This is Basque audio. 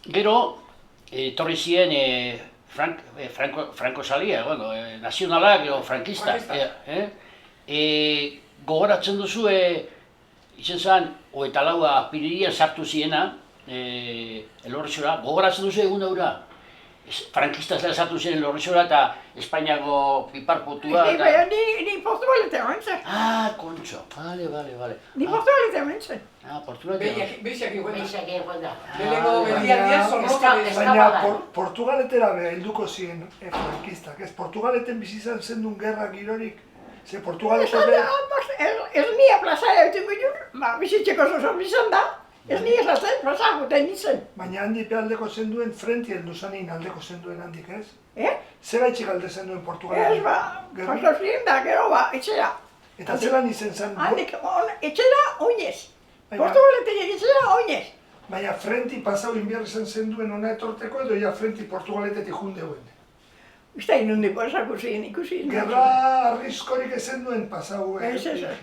Gero, etorri ziren Franco salia, bueno, nazionalak edo frankista. Gogoratzen duzu, izan zen, 24 apirilean sartu ziena, Elorrizora, gogoratzen duzu egun daura? Frankista zela sartu ziren Elorrizora eta Espainiako piparpotua. Ni Portugaletea mentzen. Ah, kontxo, bale. Ni Portugaletea mentzen. Ah, Portugaletea. Beixak igual da. Beixak egon da. Lehenengo bedialdia zorroka Baina Portugaletera helduko ziren frankistak, ez? Portugaleten bizi izan zendun gerra girorik, ze Portugaletera... Ez nia plaza egiten ginen, bizitzeko zozo bizan da. Ez nia esaten plaza guten nintzen. Baina handi aldeko zenduen, frenti heldu zanin aldeko zenduen handik, ez? Eh? Zer gaitxik alde zenduen Ez Portugaletera? paso ziren da, gero etxera. Eta zelan izen zen... Handik, etxera, oinez. Bai, Portugaletea etxera, oinez. Baina frenti pasau inbiar izan zenduen ona etorteko edo ja frenti Portugaletetik jundeuen. Uste, inundiko esako ziren ikusi. Gerra arriskorik ezen duen pasau, Ez.